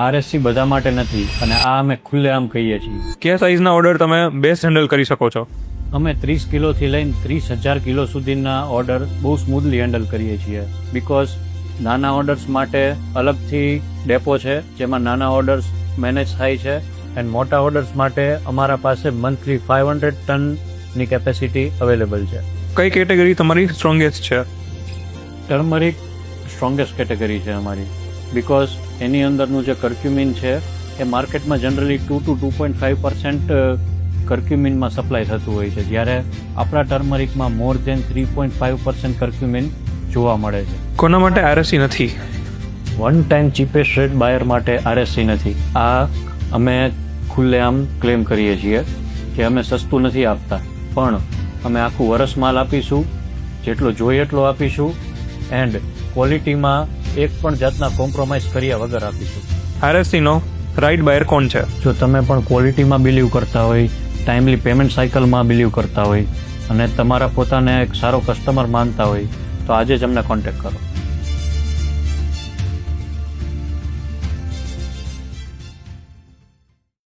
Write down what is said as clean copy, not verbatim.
RSC બધા માટે નથી અને આ અમે ખુલ્લેઆમ કહીએ છીએ. કયા સાઇઝના ઓર્ડર તમે બેસ્ટ હેન્ડલ કરી શકો છો? અમે 30 કિલોથી લઈને 30,000 કિલો સુધીના ઓર્ડર બહુ સ્મૂથલી હેન્ડલ કરીએ છીએ. બિકોઝ નાના ઓર્ડર્સ માટે અલગથી ડેપો છે જેમાં નાના ઓર્ડર્સ મેનેજ થાય છે એન્ડ મોટા ઓર્ડર્સ માટે અમારા પાસે મંથલી 500 ટનની કેપેસિટી અવેલેબલ છે. કઈ કેટેગરી તમારી સ્ટ્રોંગેસ્ટ છે? ટર્મરિક સ્ટ્રોંગેસ્ટ કેટેગરી છે અમારી, બિકોઝ એની અંદરનું જે કર્ક્યુમિન છે એ માર્કેટમાં જનરલી 2 to 2.5% કર્ક્યુમિનમાં સપ્લાય થતું હોય છે, જ્યારે આપણા ટર્મરિકમાં મોર દેન 3.5% કર્ક્યુમિન જોવા મળે છે. કોના માટે RSC નથી? વન ટાઈમ ચીપેસ્ટ રેટ બાયર માટે RSC નથી. આ અમે ખુલ્લેઆમ ક્લેમ કરીએ છીએ કે અમે સસ્તું નથી આપતા, પણ અમે આખું વરસ માલ આપીશું, જેટલો જોઈએ એટલો આપીશું એન્ડ ક્વોલિટીમાં એક પણ જાતના કોમ્પ્રોમાઇઝ કર્યા વગર આપીશું. RSC નો રાઇટ બાયર કોણ છે? જો તમે પણ ક્વોલિટીમાં બિલીવ કરતા હોય, ટાઈમલી પેમેન્ટ સાયકલમાં બિલીવ કરતા હોય અને તમારા પોતાને એક સારો કસ્ટમર માનતા હોય તો આજે જ અમને કોન્ટેક્ટ કરો.